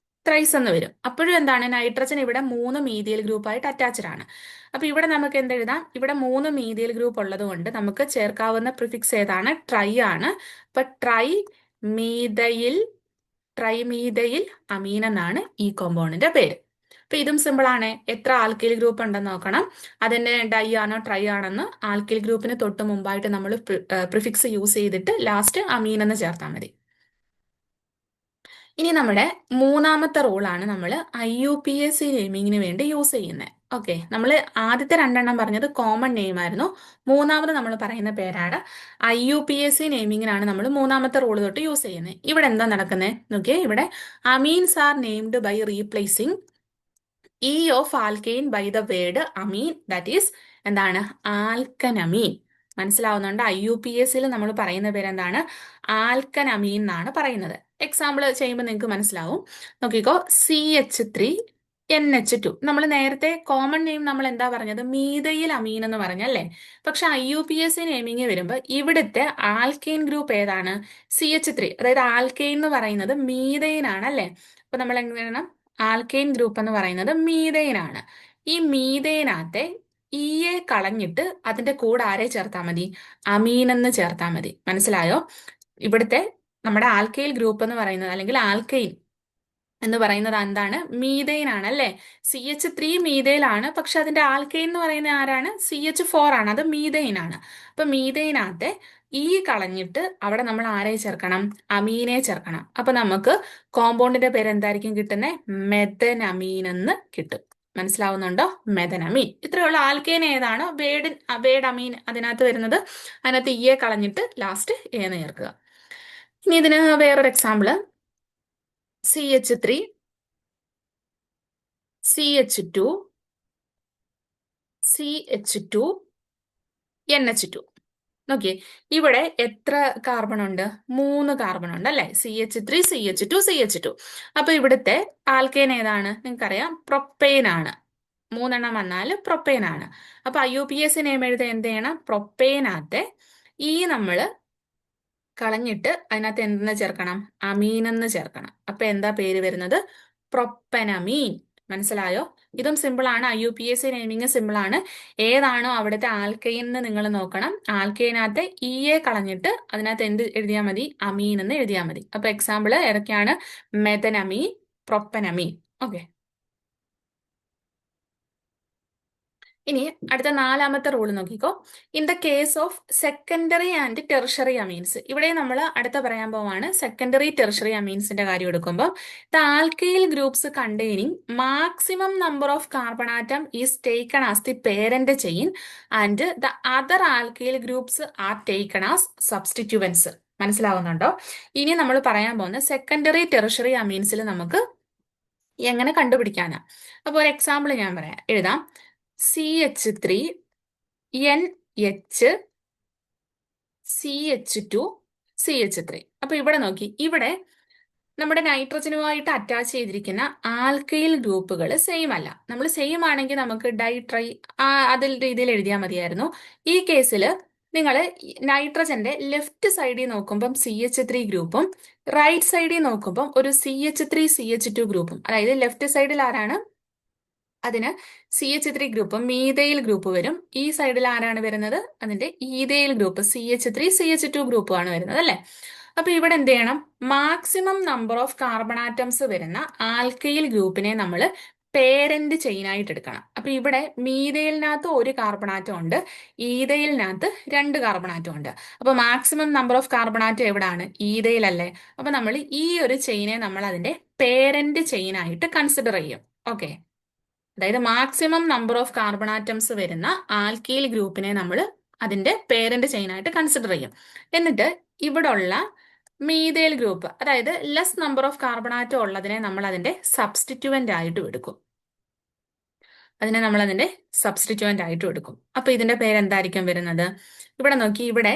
ത്രൈസ് എന്ന് വരും. അപ്പോഴും എന്താണ്? നൈട്രജൻ ഇവിടെ 3 മീഥൈൽ ഗ്രൂപ്പായിട്ട് അറ്റാച്ച്ഡ് ആണ്. അപ്പൊ ഇവിടെ നമുക്ക് എന്ത് എഴുതാം? ഇവിടെ 3 മീഥൈൽ ഗ്രൂപ്പ് ഉള്ളത് കൊണ്ട് നമുക്ക് ചേർക്കാവുന്ന പ്രിഫിക്സ് ഏതാണ്? ട്രൈ ആണ്. അപ്പൊ ട്രൈമീഥൈൽ അമീൻ എന്നാണ് ഈ കോമ്പൗണ്ടിന്റെ പേര്. അപ്പൊ ഇതും സിമ്പിൾ ആണ്. എത്ര ആൽക്കൈൽ ഗ്രൂപ്പ് ഉണ്ടെന്ന് നോക്കണം. അതിന്റെ ഡൈ ആണോ ട്രൈ ആണെന്ന് ആൽക്കൈൽ ഗ്രൂപ്പിന് തൊട്ട് മുമ്പായിട്ട് നമ്മൾ പ്രിഫിക്സ് യൂസ് ചെയ്തിട്ട് ലാസ്റ്റ് അമീൻ എന്ന് ചേർത്താൽ മതി. ഇനി നമ്മുടെ മൂന്നാമത്തെ റൂളാണ് നമ്മൾ IUPAC നെയിമിങ്ങിന് വേണ്ടി യൂസ് ചെയ്യുന്നത്. ഓക്കെ. നമ്മൾ ആദ്യത്തെ 2 എണ്ണം പറഞ്ഞത് കോമൺ നെയിം ആയിരുന്നു. മൂന്നാമത് നമ്മൾ പറയുന്ന പേരാണ് IUPAC നെയിമിങ്ങിനാണ് നമ്മൾ മൂന്നാമത്തെ റൂൾ തൊട്ട് യൂസ് ചെയ്യുന്നത്. ഇവിടെ എന്താ നടക്കുന്നത് നോക്കിയേ. ഇവിടെ amines are named by replacing E of alkane by the word amine, that is എന്താണ്? ആൽക്കനമീൻ. മനസ്സിലാവുന്നുണ്ട്? IUPACയിൽ നമ്മൾ പറയുന്ന പേര് എന്താണ്? ആൽക്കനമീൻ എന്നാണ് പറയുന്നത്. എക്സാമ്പിൾ ചെയ്യുമ്പോൾ നിങ്ങൾക്ക് മനസ്സിലാവും. നോക്കിക്കോ, CH3 NH2. നമ്മൾ നേരത്തെ കോമൺ നെയിം നമ്മൾ എന്താ പറഞ്ഞത്? മീഥൈൽ അമീൻ എന്ന് പറഞ്ഞല്ലേ? പക്ഷെ IUPAC നെയിമിങ് വരുമ്പോൾ ഇവിടുത്തെ ആൽക്കെയിൻ ഗ്രൂപ്പ് ഏതാണ്? CH3. അതായത് ആൽക്കെയിൻ എന്ന് പറയുന്നത് മീഥൈൻ ആണ് അല്ലേ? അപ്പൊ നമ്മൾ എങ്ങനെ? ആൽക്കെയിൻ ഗ്രൂപ്പ് എന്ന് പറയുന്നത് മീഥൈൻ ആണ്. ഈ മീഥൈനകത്തെ ഇയെ കളഞ്ഞിട്ട് അതിന്റെ കൂടെ ആരെ ചേർത്താൽ മതി? അമീൻ എന്ന് ചേർത്താൽ മതി. മനസ്സിലായോ? ഇവിടുത്തെ നമ്മുടെ ആൽക്കൈൽ ഗ്രൂപ്പ് എന്ന് പറയുന്നത്, അല്ലെങ്കിൽ ആൽക്കൈൻ എന്ന് പറയുന്നത് എന്താണ്? മീഥൈൻ ആണ് അല്ലേ? CH3 മീഥൈൽ ആണ്, പക്ഷെ അതിന്റെ ആൽക്കൈൻ എന്ന് പറയുന്നത് ആരാണ്? CH4 ആണ്. അത് മീഥൈൻ ആണ്. അപ്പൊ മീഥൈനകത്തെ ഈ കളഞ്ഞിട്ട് അവിടെ നമ്മൾ ആരെ ചേർക്കണം? അമീനെ ചേർക്കണം. അപ്പൊ നമുക്ക് കോമ്പൗണ്ടിന്റെ പേര് എന്തായിരിക്കും കിട്ടുന്നത്? മെഥനമീൻ എന്ന് കിട്ടും. മനസ്സിലാവുന്നുണ്ടോ? മെഥനമീൻ. ഇത്രയുള്ള ആൽക്കൈൻ ഏതാണ്? വേഡ് അമീൻ അതിനകത്ത് വരുന്നത്. അതിനകത്ത് ഇയെ കളഞ്ഞിട്ട് ലാസ്റ്റ് എന്ന് ചേർക്കുക. ഇനി ഇതിന് വേറൊരു example, CH3 CH2 CH2 NH2. നോക്കിയേ, ഇവിടെ എത്ര കാർബൺ ഉണ്ട്? 3 കാർബൺ ഉണ്ട് അല്ലെ? CH3 CH2 CH2. അപ്പൊ ഇവിടുത്തെ ആൽക്കൈൻ ഏതാണ്? നിങ്ങൾക്കറിയാം, പ്രൊപ്പെയിൻ ആണ്. 3 എണ്ണം വന്നാൽ പ്രൊപ്പെയിൻ ആണ്. അപ്പൊ IUPAC നെയിം എഴുതാൻ എന്ത് ചെയ്യണം? പ്രൊപ്പെയിനകത്തെ ഈ നമ്മൾ കളഞ്ഞിട്ട് അതിനകത്ത് എന്തെന്ന് ചേർക്കണം? അമീൻ എന്ന് ചേർക്കണം. അപ്പൊ എന്താ പേര് വരുന്നത്? പ്രൊപ്പനമീൻ. മനസ്സിലായോ? ഇതും സിമ്പിൾ ആണ്. IUPAC നെയിമിങ് സിമ്പിൾ ആണ്. ഏതാണോ അവിടുത്തെ ആൽക്കൈൻ എന്ന് നിങ്ങൾ നോക്കണം. ആൽക്കൈനകത്ത് ഇയെ കളഞ്ഞിട്ട് അതിനകത്ത് എന്ത് എഴുതിയാൽ മതി? അമീൻ എന്ന് എഴുതിയാൽ മതി. അപ്പൊ എക്സാമ്പിൾ ഏതൊക്കെയാണ്? മെഥനമീൻ, പ്രൊപ്പനമീൻ. ഓക്കെ. ഇനി അടുത്ത 4ാമത്തെ റൂൾ നോക്കിക്കോ. In the case of secondary and tertiary amines. ഇവിടെ നമ്മൾ അടുത്ത പറയാൻ പോവാണ് സെക്കൻഡറി ടെർഷറി അമീൻസിന്റെ കാര്യം എടുക്കുമ്പോൾ the alkyl groups containing maximum number of carbon atom is taken as the parent chain and the other alkyl groups are taken as substituents. മനസ്സിലാവുന്നുണ്ടോ? ഇനി നമ്മൾ പറയാൻ പോകുന്ന സെക്കൻഡറി ടെർഷറി അമീൻസിൽ നമുക്ക് എങ്ങനെ കണ്ടുപിടിക്കാനാ. അപ്പോൾ ഒരു എക്സാമ്പിൾ ഞാൻ പറയാം, എഴുതാം. CH3 NH CH2 CH3. അപ്പൊ ഇവിടെ നോക്കി, ഇവിടെ നമ്മുടെ നൈട്രജനുമായിട്ട് അറ്റാച്ച് ചെയ്തിരിക്കുന്ന ആൽക്കൈൽ ഗ്രൂപ്പുകൾ സെയിം അല്ല. നമ്മൾ സെയിം ആണെങ്കിൽ നമുക്ക് ഡൈട്രൈ അതിൽ രീതിയിൽ എഴുതിയാൽ മതിയായിരുന്നു. ഈ കേസിൽ നിങ്ങൾ നൈട്രജന്റെ ലെഫ്റ്റ് സൈഡിൽ നോക്കുമ്പം CH3 ഗ്രൂപ്പും റൈറ്റ് സൈഡിൽ നോക്കുമ്പം ഒരു CH3 CH2 ഗ്രൂപ്പും, അതായത് ലെഫ്റ്റ് സൈഡിൽ ആരാണ്? അതിന് CH3 ഗ്രൂപ്പും മീതയിൽ ഗ്രൂപ്പ് വരും. ഈ സൈഡിൽ ആരാണ് വരുന്നത്? അതിന്റെ ഈതയിൽ ഗ്രൂപ്പ് CH3 CH2 ഗ്രൂപ്പാണ് വരുന്നത്, അല്ലെ? അപ്പൊ ഇവിടെ എന്ത് ചെയ്യണം? Maximum number of carbon atoms വരുന്ന ആൽക്കൈൽ ഗ്രൂപ്പിനെ നമ്മൾ പേരന്റ് ചെയിനായിട്ട് എടുക്കണം. അപ്പൊ ഇവിടെ മീതയിലിനകത്ത് ഒരു കാർബൺ ആറ്റം ഉണ്ട്, ഈതയിലിനകത്ത് 2 കാർബൺ ആറ്റം ഉണ്ട്. അപ്പൊ maximum number of carbon atom എവിടാണ്? ഈതയിലല്ലേ? അപ്പൊ നമ്മൾ ഈ ഒരു ചെയിനെ നമ്മൾ അതിന്റെ പേരന്റ് ചെയിനായിട്ട് കൺസിഡർ ചെയ്യും. ഓക്കെ. അതായത് maximum number of carbon atoms വരുന്ന ആൽക്കൈൽ ഗ്രൂപ്പിനെ നമ്മൾ അതിന്റെ പേരന്റ് ചെയിനായിട്ട് കൺസിഡർ ചെയ്യും. എന്നിട്ട് ഇവിടെ ഉള്ള മീതേൽ ഗ്രൂപ്പ്, അതായത് less number of carbon atom ഉള്ളതിനെ നമ്മൾ അതിന്റെ സബ്സ്റ്റിറ്റ്യൂവന്റ് ആയിട്ടും എടുക്കും. അപ്പൊ ഇതിന്റെ പേരെന്തായിരിക്കും വരുന്നത്? ഇവിടെ നോക്കി, ഇവിടെ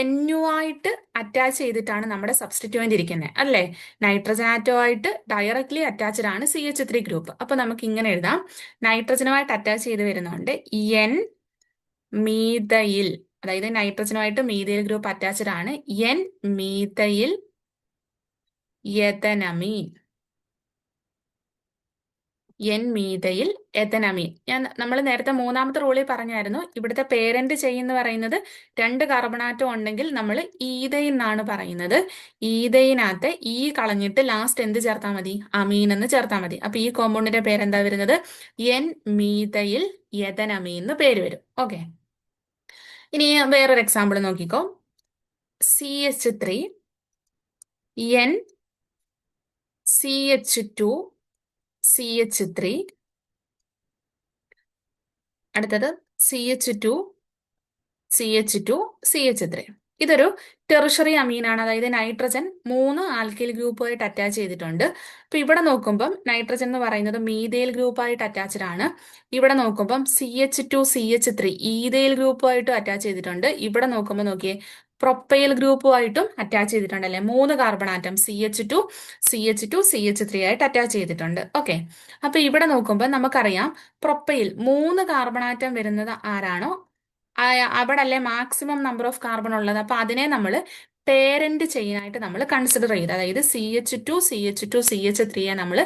NU ആയിട്ട് അറ്റാച്ച് ചെയ്തിട്ടാണ് നമ്മുടെ സബ്സ്റ്റിറ്റ്യൂവന്റ് ഇരിക്കുന്നത്, അല്ലേ? നൈട്രജൻ ആറ്റവുമായിട്ട് ഡയറക്ട്ലി അറ്റാച്ച്ഡ് ആണ് CH3 ഗ്രൂപ്പ്. അപ്പൊ നമുക്ക് ഇങ്ങനെ എഴുതാം, നൈട്രജനുമായിട്ട് അറ്റാച്ച് ചെയ്ത് വരുന്നുണ്ട് N മീതയിൽ, അതായത് നൈട്രജനുമായിട്ട് മീതയിൽ ഗ്രൂപ്പ് അറ്റാച്ച്ഡ് ആണ് N മീതയിൽ എഥനമീൻ. മീതയിൽ എഥനമീൻ. നമ്മൾ നേരത്തെ 3ാമത്തെ റൂളിൽ പറഞ്ഞായിരുന്നു, ഇവിടുത്തെ പേരന്റ് എന്ന് പറയുന്നത് 2 കാർബണാറ്റം ഉണ്ടെങ്കിൽ നമ്മൾ ഈതൈൻ എന്നാണ് പറയുന്നത്. ഈതൈനകത്ത് ഈ കളഞ്ഞിട്ട് ലാസ്റ്റ് എന്ത് ചേർത്താൽ മതി? അമീൻ എന്ന് ചേർത്താൽ മതി. അപ്പൊ ഈ കോമ്പൗണ്ടിന്റെ പേരെന്താ വരുന്നത്? മീതയിൽ എഥനമീൻ എന്ന് പേര് വരും. ഓക്കെ. ഇനി വേറൊരു എക്സാമ്പിൾ നോക്കിക്കോ. CH3 CH2 CH3, അടുത്തത് CH2 CH2 CH3. ഇതൊരു ടെറിഷറി അമീനാണ്, അതായത് നൈട്രജൻ 3 ആൽക്കൈൽ ഗ്രൂപ്പുമായിട്ട് അറ്റാച്ച് ചെയ്തിട്ടുണ്ട്. അപ്പൊ ഇവിടെ നോക്കുമ്പം നൈട്രജൻ എന്ന് പറയുന്നത് മീതയിൽ ഗ്രൂപ്പായിട്ട് അറ്റാച്ച്ഡ് ആണ്. ഇവിടെ നോക്കുമ്പം CH2 CH3 ഈതയിൽ ഗ്രൂപ്പുമായിട്ട് അറ്റാച്ച് ചെയ്തിട്ടുണ്ട്. ഇവിടെ നോക്കുമ്പോൾ നോക്കിയേ, പ്രൊപ്പൈൽ ഗ്രൂപ്പുമായിട്ടും അറ്റാച്ച് ചെയ്തിട്ടുണ്ട്, അല്ലെ? 3 കാർബൺ ആറ്റം CH2 CH3 ആയിട്ട് അറ്റാച്ച് ചെയ്തിട്ടുണ്ട്. ഓക്കെ. അപ്പൊ ഇവിടെ നോക്കുമ്പോൾ നമുക്കറിയാം, പ്രൊപ്പൈൽ 3 കാർബൺ ആറ്റം വരുന്നത് ആരാണോ അവിടെ അല്ലേ മാക്സിമം നമ്പർ ഓഫ് കാർബൺ ഉള്ളത്. അപ്പൊ അതിനെ നമ്മൾ പേരന്റ് ചെയിനായിട്ട് നമ്മൾ കൺസിഡർ ചെയ്ത്, അതായത് CH2 CH3യെ നമ്മൾ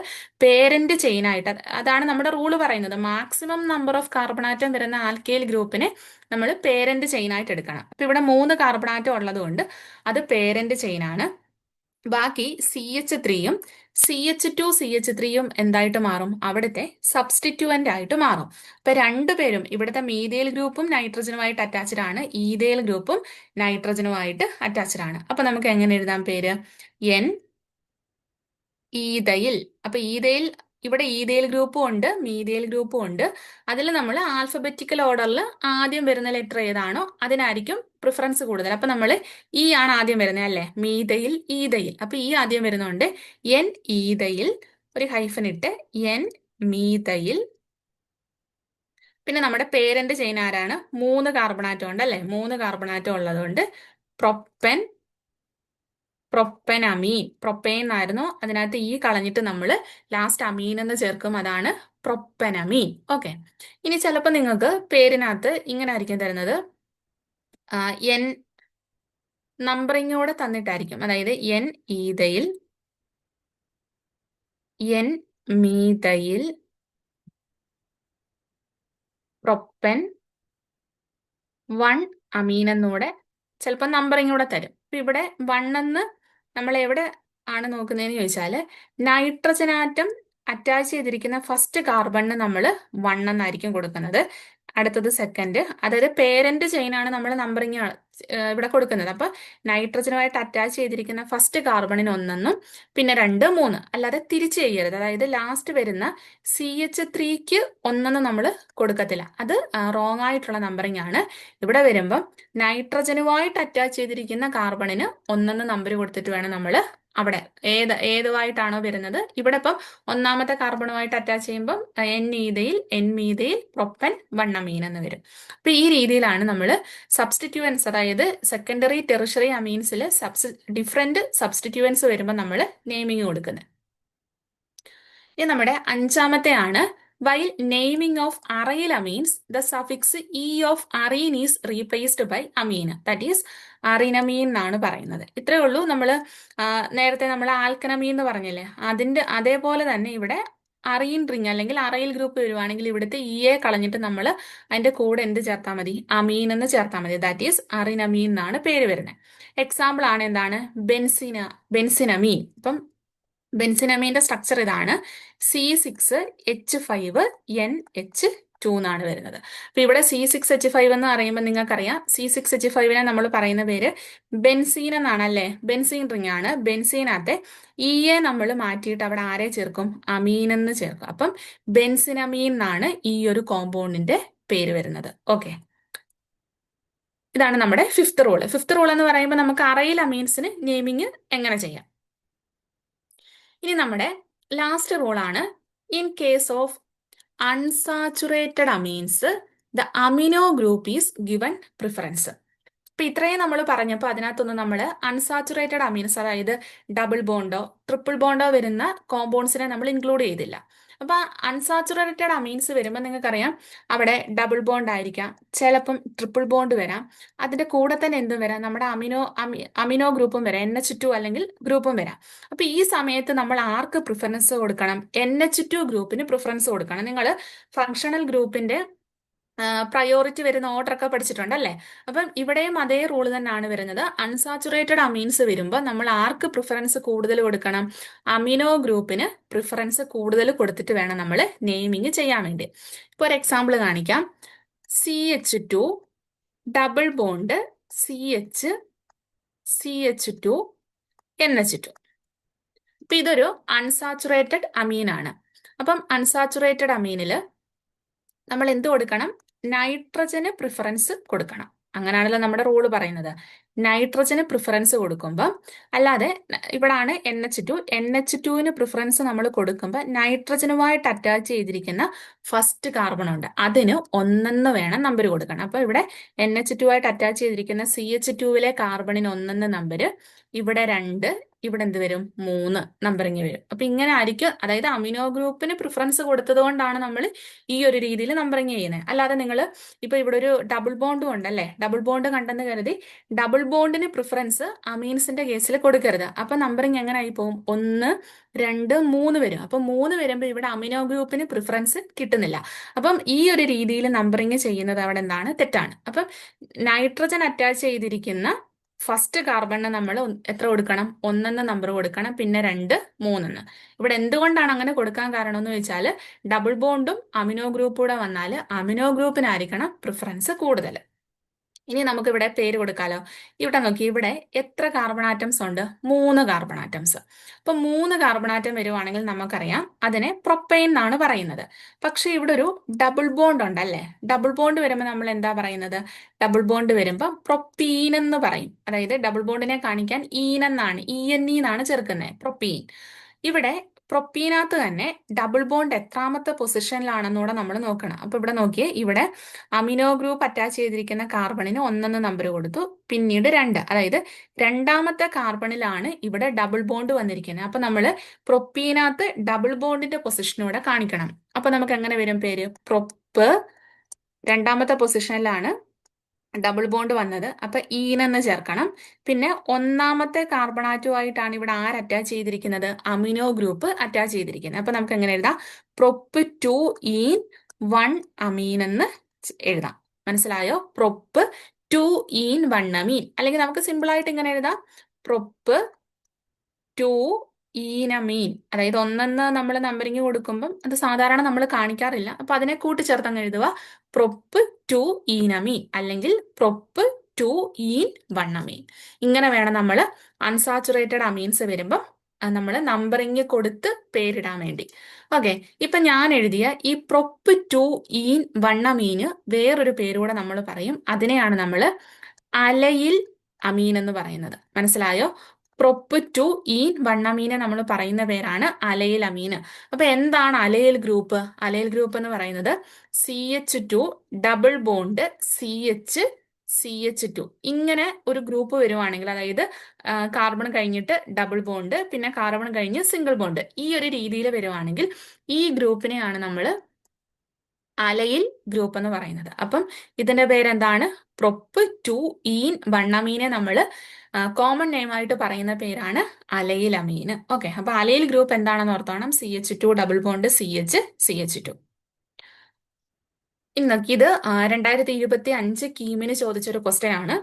പേരന്റ് ചെയിനായിട്ട്, അതാണ് നമ്മുടെ റൂള് പറയുന്നത്, maximum number of carbon atom വരുന്ന ആൽക്കൈൽ ഗ്രൂപ്പിനെ നമ്മൾ പേരന്റ് ചെയിനായിട്ട് എടുക്കണം. അപ്പൊ ഇവിടെ 3 കാർബൺ ആറ്റം ഉള്ളത് കൊണ്ട് അത് പേരന്റ് ചെയിനാണ്. ബാക്കി CH3യും CH2 CH3യും എന്തായിട്ട് മാറും? അവിടുത്തെ സബ്സ്റ്റിറ്റ്യൂവന്റ് ആയിട്ട് മാറും. അപ്പൊ രണ്ടുപേരും, ഇവിടുത്തെ മീതേൽ ഗ്രൂപ്പും നൈട്രജനുമായിട്ട് അറ്റാച്ച്ഡ് ആണ്, ഈതേൽ ഗ്രൂപ്പും നൈട്രജനുമായിട്ട് അറ്റാച്ച്ഡ് ആണ്. അപ്പൊ നമുക്ക് എങ്ങനെ എഴുതാം പേര്? N ഈതയിൽ. അപ്പൊ ഈതയിൽ, ഇവിടെ ഈതയിൽ ഗ്രൂപ്പും ഉണ്ട് മീതയിൽ ഗ്രൂപ്പും ഉണ്ട്. അതിൽ നമ്മൾ ആൽഫബറ്റിക്കൽ ഓർഡറിൽ ആദ്യം വരുന്ന ലെറ്റർ ഏതാണോ അതിനായിരിക്കും പ്രിഫറൻസ് കൂടുതൽ. അപ്പൊ നമ്മൾ ഈ ആണ് ആദ്യം വരുന്നത്, അല്ലേ? മീതയിൽ ഈതയിൽ. അപ്പൊ ഈ ആദ്യം വരുന്നുണ്ട് N ഈതയിൽ, ഒരു ഹൈഫൻ ഇട്ട് N മീതയിൽ. പിന്നെ നമ്മുടെ പേരന്റ് ചെയിൻ ആരാണ്? 3 കാർബണാറ്റം ഉണ്ട്, അല്ലെ? 3 കാർബണാറ്റം ഉള്ളതുകൊണ്ട് പ്രൊപ്പനമീൻ. പ്രൊപ്പൈൻ എന്നായിരുന്നു, അതിനകത്ത് ഈ കളഞ്ഞിട്ട് നമ്മൾ ലാസ്റ്റ് അമീൻ എന്ന് ചേർക്കും, അതാണ് പ്രൊപ്പനമീൻ. ഓക്കെ. ഇനി ചിലപ്പോൾ നിങ്ങൾക്ക് പേരിനകത്ത് ഇങ്ങനെ ആയിരിക്കും തരുന്നത്, നമ്പറിങ്ങോടെ തന്നിട്ടായിരിക്കും. അതായത് എൻ ഈതയിൽ, എൻ മീതയിൽ, പ്രൊപ്പൻ, 1 അമീൻ എന്നൂടെ ചിലപ്പോൾ നമ്പറിങ്ങൂടെ തരും. അപ്പൊ ഇവിടെ 1 എന്ന് നമ്മൾ എവിടെ ആണ് നോക്കുന്നതെന്ന് ചോദിച്ചാൽ നൈട്രജൻ ആറ്റം അറ്റാച്ച് ചെയ്തിരിക്കുന്ന ഫസ്റ്റ് കാർബണിന് നമ്മൾ 1 എന്നായിരിക്കും കൊടുക്കുന്നത്. അടുത്തത് സെക്കൻഡ്, അതായത് പേരന്റ് ചെയിനാണ് നമ്മൾ നമ്പറിങ് ഇവിടെ കൊടുക്കുന്നത്. അപ്പൊ നൈട്രജനുമായിട്ട് അറ്റാച്ച് ചെയ്തിരിക്കുന്ന ഫസ്റ്റ് കാർബണിന് 1 എന്നും പിന്നെ 2, 3 അല്ലാതെ തിരിച്ചു ചെയ്യരുത്. അതായത് ലാസ്റ്റ് വരുന്ന CH3ക്ക് 1 എന്ന് നമ്മൾ കൊടുക്കത്തില്ല. അത് റോങ് ആയിട്ടുള്ള നമ്പറിങ് ആണ്. ഇവിടെ വരുമ്പം നൈട്രജനുമായിട്ട് അറ്റാച്ച് ചെയ്തിരിക്കുന്ന കാർബണിന് 1 എന്ന് നമ്പർ കൊടുത്തിട്ട് വേണം നമ്മൾ അവിടെ ഏതുമായിട്ടാണോ വരുന്നത്. ഇവിടെ ഇപ്പം ഒന്നാമത്തെ കാർബണുമായിട്ട് അറ്റാച്ച് ചെയ്യുമ്പം എൻ ഈതയിൽ, എൻ മീതയിൽ, പ്രൊപ്പൻ, 1 അമീൻ എന്ന് വരും. അപ്പൊ ഈ രീതിയിലാണ് നമ്മൾ സബ്സ്റ്റിറ്റ്യൂവൻസ്, അതായത് സെക്കൻഡറി ടെറിഷറി അമീൻസിൽ ഡിഫറെന്റ് സബ്സ്റ്റിറ്റ്യൂവൻസ് വരുമ്പോൾ നമ്മൾ നെയിമിങ് കൊടുക്കുന്നത്. ഇത് നമ്മുടെ അഞ്ചാമത്തെ ആണ്. While naming of aryl amines, the suffix e of arene is replaced by amine. That is, arinamine എന്നാണ് പറയുന്നത്. ഇത്രയേ ഉള്ളൂ. നമ്മൾ നേരത്തെ നമ്മൾ ആൽക്കനമീൻ എന്ന് പറഞ്ഞില്ലേ, അതേപോലെ തന്നെ ഇവിടെ അറീൻ റിങ് അല്ലെങ്കിൽ അറൈൽ ഗ്രൂപ്പ് വരുവാണെങ്കിൽ ഇവിടുത്തെ ഇയെ കളഞ്ഞിട്ട് നമ്മൾ അതിന്റെ കൂടെ എന്ത് ചേർത്താൽ മതി? അമീൻ എന്ന് ചേർത്താൽ മതി. ദാറ്റ് ഈസ് അറിനമീൻ എന്നാണ് പേര് വരുന്നത്. എക്സാമ്പിൾ ആണ് എന്താണ്? ബെൻസിനമീൻ. ഇപ്പം ബെൻസിനമീന്റെ സ്ട്രക്ചർ ഇതാണ്. C6H5NH2 എന്നാണ് വരുന്നത്. അപ്പൊ ഇവിടെ C6H5 എന്ന് പറയുമ്പോൾ നിങ്ങൾക്കറിയാം, C6H5നെ നമ്മൾ പറയുന്ന പേര് ബെൻസീൻ എന്നാണ് അല്ലേ? ബെൻസീൻ റിംഗ് ആണ്. ബെൻസീനകത്തെ ഇയെ നമ്മൾ മാറ്റിയിട്ട് അവിടെ ആരെ ചേർക്കും? അമീൻ എന്ന് ചേർക്കും. അപ്പം ബെൻസിനമീൻ എന്നാണ് ഈ ഒരു കോമ്പൗണ്ടിന്റെ പേര് വരുന്നത്. ഓക്കെ, ഇതാണ് നമ്മുടെ ഫിഫ്ത്ത് റൂള്. ഫിഫ്ത്ത് റൂൾ എന്ന് പറയുമ്പോൾ നമുക്ക് അറയിൽ അമീൻസിന് നെയിമിങ് എങ്ങനെ ചെയ്യാം. ഇനി നമ്മുടെ ലാസ്റ്റ് റൂളാണ്, in case of unsaturated amines the amino group is given preference. അപ്പൊ ഇത്രയും നമ്മൾ പറഞ്ഞപ്പോൾ അതിനകത്തൊന്നും നമ്മൾ അൺസാച്ചുറേറ്റഡ് അമീൻസ്, അതായത് ഡബിൾ ബോണ്ടോ ട്രിപ്പിൾ ബോണ്ടോ വരുന്ന കോമ്പൗണ്ട്സിനെ നമ്മൾ ഇൻക്ലൂഡ് ചെയ്തില്ല. അപ്പൊ അൺസാച്ചുറേറ്റഡ് അമീൻസ് വരുമ്പോൾ നിങ്ങൾക്കറിയാം അവിടെ ഡബിൾ ബോണ്ട് ആയിരിക്കാം, ചിലപ്പം ട്രിപ്പിൾ ബോണ്ട് വരാം, അതിന്റെ കൂടെ തന്നെ എന്തും വരാം, നമ്മുടെ അമിനോ ഗ്രൂപ്പും വരാം, NH2 അല്ലെങ്കിൽ ഗ്രൂപ്പും വരാം. അപ്പൊ ഈ സമയത്ത് നമ്മൾ ആർക്ക് പ്രിഫറൻസ് കൊടുക്കണം? NH2 ഗ്രൂപ്പിന് പ്രിഫറൻസ് കൊടുക്കണം. നിങ്ങൾ ഫങ്ഷണൽ ഗ്രൂപ്പിന്റെ പ്രയോറിറ്റി വരുന്ന ഓർഡർ ഒക്കെ പഠിച്ചിട്ടുണ്ടല്ലേ? അപ്പം ഇവിടെയും അതേ റൂൾ തന്നെയാണ് വരുന്നത്. അൺസാച്ചുറേറ്റഡ് അമീൻസ് വരുമ്പോൾ നമ്മൾ ആർക്ക് പ്രിഫറൻസ് കൂടുതൽ കൊടുക്കണം? അമിനോ ഗ്രൂപ്പിന് പ്രിഫറൻസ് കൂടുതൽ കൊടുത്തിട്ട് വേണം നമ്മൾ നെയിമിങ് ചെയ്യാൻ വേണ്ടി. ഇപ്പോൾ ഒരു എക്സാമ്പിൾ കാണിക്കാം. CH2 double bond CH2 NH2. അപ്പൊ ഇതൊരു അൺസാച്ചുറേറ്റഡ് അമീൻ ആണ്. അപ്പം അൺസാച്ചുറേറ്റഡ് അമീനില് നമ്മൾ എന്ത് കൊടുക്കണം? നൈട്രജന് പ്രിഫറൻസ് കൊടുക്കണം. അങ്ങനെയാണല്ലോ നമ്മുടെ റൂള് പറയുന്നത്. നൈട്രജന് പ്രിഫറൻസ് കൊടുക്കുമ്പോൾ, അല്ലാതെ ഇവിടാണ് NH2ന് പ്രിഫറൻസ് നമ്മൾ കൊടുക്കുമ്പോൾ നൈട്രജനുമായിട്ട് അറ്റാച്ച് ചെയ്തിരിക്കുന്ന ഫസ്റ്റ് കാർബൺ ഉണ്ട്, അതിന് 1 വേണം നമ്പർ കൊടുക്കണം. അപ്പൊ ഇവിടെ NH2 ആയിട്ട് അറ്റാച്ച് ചെയ്തിരിക്കുന്ന CH2വിലെ കാർബണിന് 1 നമ്പർ, ഇവിടെ 2, ഇവിടെ എന്ത് വരും? 3 നമ്പറിങ് വരും. അപ്പൊ ഇങ്ങനെ ആയിരിക്കും. അതായത് അമിനോ ഗ്രൂപ്പിന് പ്രിഫറൻസ് കൊടുത്തത് കൊണ്ടാണ് നമ്മൾ ഈ ഒരു രീതിയിൽ നമ്പറിങ് ചെയ്യുന്നത്. അല്ലാതെ നിങ്ങൾ ഇപ്പൊ ഇവിടെ ഒരു ഡബിൾ ബോണ്ടും ഉണ്ടല്ലേ, ഡബിൾ ബോണ്ട് കണ്ടെന്ന് കരുതി ഡബിൾ ബോണ്ടിന് പ്രിഫറൻസ് അമീൻസിന്റെ കേസിൽ കൊടുക്കരുത്. അപ്പൊ നമ്പറിങ് എങ്ങനെ ആയി പോകും? 1, 2, 3 വരും. അപ്പൊ 3 വരുമ്പോൾ ഇവിടെ അമിനോ ഗ്രൂപ്പിന് പ്രിഫറൻസ് കിട്ടുന്നില്ല. അപ്പം ഈ ഒരു രീതിയിൽ നമ്പറിങ് ചെയ്യുന്നത് അവിടെ എന്താണ്? തെറ്റാണ്. അപ്പം നൈട്രജൻ അറ്റാച്ച് ചെയ്തിരിക്കുന്ന ഫസ്റ്റ് കാർബണിന് നമ്മൾ എത്ര കൊടുക്കണം? 1 നമ്പർ കൊടുക്കണം, പിന്നെ 2, 3. ഇവിടെ എന്തുകൊണ്ടാണ് അങ്ങനെ കൊടുക്കാൻ കാരണം എന്ന് വെച്ചാൽ ഡബിൾ ബോണ്ടും അമിനോ ഗ്രൂപ്പൂടെ വന്നാൽ അമിനോ ഗ്രൂപ്പിനായിരിക്കണം പ്രിഫറൻസ് കൂടുതൽ. ഇനി നമുക്ക് ഇവിടെ പേര് കൊടുക്കാലോ. ഇവിടെ നോക്കി, ഇവിടെ എത്ര കാർബൺ ആറ്റംസ് ഉണ്ട്? 3 കാർബൺ ആറ്റംസ്. അപ്പൊ 3 കാർബൺ ആറ്റം വരുവാണെങ്കിൽ നമുക്കറിയാം അതിനെ പ്രൊപ്പൈൻ എന്നാണ് പറയുന്നത്. പക്ഷെ ഇവിടെ ഒരു ഡബിൾ ബോണ്ട് ഉണ്ടല്ലേ? ഡബിൾ ബോണ്ട് വരുമ്പോൾ നമ്മൾ എന്താ പറയുന്നത്? ഡബിൾ ബോണ്ട് വരുമ്പോൾ പ്രൊപ്പീൻ എന്ന് പറയും. അതായത് ഡബിൾ ബോണ്ടിനെ കാണിക്കാൻ ഈനെന്നാണ്, ENE എന്നാണ് ചേർക്കുന്നത്, പ്രൊപ്പീൻ. ഇവിടെ പ്രൊപ്പീനകത്ത് തന്നെ ഡബിൾ ബോണ്ട് എത്രാമത്തെ പൊസിഷനിലാണെന്നൂടെ നമ്മൾ നോക്കണം. അപ്പൊ ഇവിടെ നോക്കിയേ, ഇവിടെ അമിനോ ഗ്രൂപ്പ് അറ്റാച്ച് ചെയ്തിരിക്കുന്ന കാർബണിന് 1 നമ്പർ കൊടുത്തു, പിന്നീട് 2, അതായത് രണ്ടാമത്തെ കാർബണിലാണ് ഇവിടെ ഡബിൾ ബോണ്ട് വന്നിരിക്കുന്നത്. അപ്പൊ നമ്മൾ പ്രൊപ്പീനകത്ത് ഡബിൾ ബോണ്ടിന്റെ പൊസിഷനൂടെ കാണിക്കണം. അപ്പൊ നമുക്ക് എങ്ങനെ വരും പേര്? പ്രൊപ്പ് രണ്ടാമത്തെ പൊസിഷനിലാണ്, ഡബിൾ ബോണ്ട് വന്നത്. അപ്പൊ ഈനെന്ന് ചേർക്കണം. പിന്നെ ഒന്നാമത്തെ കാർബൺ ആറ്റവുമായിട്ടാണ് ഇവിടെ ആര് അറ്റാച്ച് ചെയ്തിരിക്കുന്നത്? അമിനോ ഗ്രൂപ്പ് അറ്റാച്ച് ചെയ്തിരിക്കുന്നത്. അപ്പൊ നമുക്ക് എങ്ങനെ എഴുതാം? പ്രൊപ്പ് 2 ഈൻ 1 അമീൻ എന്ന് എഴുതാം. മനസ്സിലായോ? പ്രൊപ്പ് 2 ഈൻ 1 അമീൻ. അല്ലെങ്കിൽ നമുക്ക് സിമ്പിൾ ആയിട്ട് ഇങ്ങനെ എഴുതാം, പ്രൊപ്പ് 2 ഈനമീൻ. അതായത് ഒന്നെന്ന് നമ്മൾ നമ്പറിങ് കൊടുക്കുമ്പം അത് സാധാരണ നമ്മൾ കാണിക്കാറില്ല. അപ്പൊ അതിനെ കൂട്ടിച്ചേർത്തങ്ങ് എഴുതുക, പ്രൊപ്പ് 2 ഈനമീൻ അല്ലെങ്കിൽ പ്രൊപ്പ് 2 ഈൻ 1 അമീൻ. ഇങ്ങനെ വേണം നമ്മൾ അൺസാച്ചുറേറ്റഡ് അമീൻസ് വരുമ്പം നമ്മൾ നമ്പറിങ് കൊടുത്ത് പേരിടാൻ വേണ്ടി. ഓക്കെ, ഇപ്പൊ ഞാൻ എഴുതിയ ഈ പ്രൊപ്പ് 2 ഈൻ 1 അമീന് വേറൊരു പേരൂടെ നമ്മൾ പറയും. അതിനെയാണ് നമ്മൾ അലയിൽ അമീൻ എന്ന് പറയുന്നത്. മനസ്സിലായോ? പ്രൊപ്പ് 2 ഈൻ 1 അമീനെ നമ്മൾ പറയുന്ന പേരാണ് അലയിൽ അമീന്. അപ്പൊ എന്താണ് അലയിൽ ഗ്രൂപ്പ്? അലയിൽ ഗ്രൂപ്പ് എന്ന് പറയുന്നത് CH2 ഡബിൾ ബോണ്ട് CH2 ഇങ്ങനെ ഒരു ഗ്രൂപ്പ് വരുവാണെങ്കിൽ, അതായത് കാർബൺ കഴിഞ്ഞിട്ട് ഡബിൾ ബോണ്ട്, പിന്നെ കാർബൺ കഴിഞ്ഞ് സിംഗിൾ ബോണ്ട്, ഈ ഒരു രീതിയിൽ വരുവാണെങ്കിൽ ഈ ഗ്രൂപ്പിനെയാണ് നമ്മൾ അലയിൽ ഗ്രൂപ്പ് എന്ന് പറയുന്നത്. അപ്പം ഇതിന്റെ പേരെന്താണ്? പ്രൊപ്പ് 2 ഈൻ 1 അമീനെ നമ്മൾ കോമൺ നെയിം ആയിട്ട് പറയുന്ന പേരാണ് അലയിൽ അമീന്. ഓക്കെ, അപ്പൊ അലയിൽ ഗ്രൂപ്പ് എന്താണെന്ന് ഓർത്തോണം, CH2 ഡബിൾ ബോണ്ട് CH2. ഇന്നൊക്കെ ഇത് 2025 കീമിന് ചോദിച്ചൊരു ക്വസ്റ്റ്യൻ ആണ്.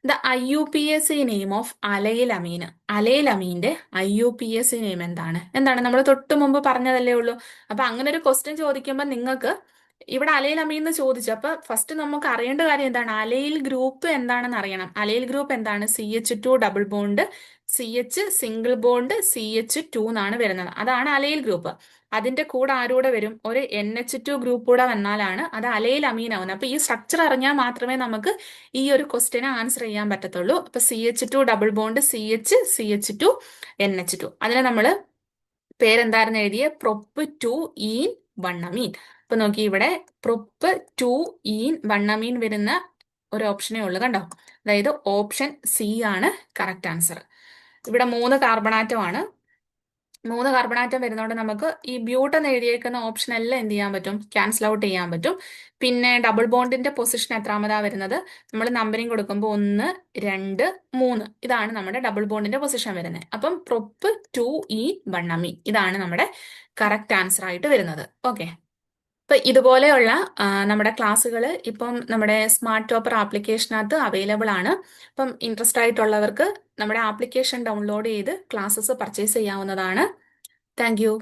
The IUPAC name of allyl amine. Allyl അമീന്റെ IUPAC നെയിം എന്താണ് നമ്മൾ തൊട്ട് മുമ്പ് പറഞ്ഞതല്ലേ ഉള്ളൂ. അപ്പൊ അങ്ങനെ ഒരു ക്വസ്റ്റ്യൻ ചോദിക്കുമ്പോൾ നിങ്ങൾക്ക് ഇവിടെ അലയിൽ അമീൻ എന്ന് ചോദിച്ചു. അപ്പൊ ഫസ്റ്റ് നമുക്ക് അറിയേണ്ട കാര്യം എന്താണ്? അലയിൽ ഗ്രൂപ്പ് എന്താണെന്ന് അറിയണം. അലയിൽ ഗ്രൂപ്പ് എന്താണ്? CH2 double bond CH single bond CH2 എന്നാണ് വരുന്നത്. അതാണ് അലയിൽ ഗ്രൂപ്പ്. അതിന്റെ കൂടെ ആരൂടെ വരും? ഒരു NH2 ഗ്രൂപ്പ് കൂടെ വന്നാലാണ് അത് അലയിൽ അമീൻ ആവുന്നത്. അപ്പൊ ഈ സ്ട്രക്ചർ അറിഞ്ഞാൽ മാത്രമേ നമുക്ക് ഈ ഒരു ക്വസ്റ്റ്യന് ആൻസർ ചെയ്യാൻ പറ്റത്തുള്ളൂ. അപ്പൊ CH2 double bond CH2 NH2. അതിനെ നമ്മൾ പേരെന്തായിരുന്നു എഴുതിയ? പ്രൊപ്പ് 2 ഈൻ 1 അമീൻ. അപ്പൊ നോക്കി, ഇവിടെ പ്രൊപ്പ് 2 ഈൻ 1 അമീൻ വരുന്ന ഒരു ഓപ്ഷനേ ഉള്ളൂ, കണ്ടോ? അതായത് ഓപ്ഷൻ സി ആണ് കറക്റ്റ് ആൻസർ. ഇവിടെ 3 കാർബണാറ്റം ആണ്. 3 കാർബണാറ്റം വരുന്നതുകൊണ്ട് നമുക്ക് ഈ ബ്യൂട്ട് എന്ന് എഴുതിയേക്കുന്ന ഓപ്ഷൻ എല്ലാം എന്ത് ചെയ്യാൻ പറ്റും? ക്യാൻസൽ ഔട്ട് ചെയ്യാൻ പറ്റും. പിന്നെ ഡബിൾ ബോണ്ടിന്റെ പൊസിഷൻ എത്രാമതാ വരുന്നത്? നമ്മൾ നമ്പറിങ് കൊടുക്കുമ്പോൾ 1, 2, 3 ഇതാണ് നമ്മുടെ ഡബിൾ ബോണ്ടിന്റെ പൊസിഷൻ വരുന്നത്. അപ്പം പ്രൊപ്പ് 2 ഈ 1 അമീൻ ഇതാണ് നമ്മുടെ കറക്റ്റ് ആൻസർ ആയിട്ട് വരുന്നത്. ഓക്കെ, ഇപ്പൊ ഇതുപോലെയുള്ള നമ്മുടെ ക്ലാസ്സുകൾ ഇപ്പം നമ്മുടെ സ്മാർട്ട് ടോപ്പർ ആപ്ലിക്കേഷനകത്ത് അവൈലബിൾ ആണ്. അപ്പം ഇൻട്രസ്റ്റ് ആയിട്ടുള്ളവർക്ക് നമ്മുടെ ആപ്ലിക്കേഷൻ ഡൗൺലോഡ് ചെയ്ത് ക്ലാസ്സസ് പർച്ചേസ് ചെയ്യാവുന്നതാണ്. Thank you.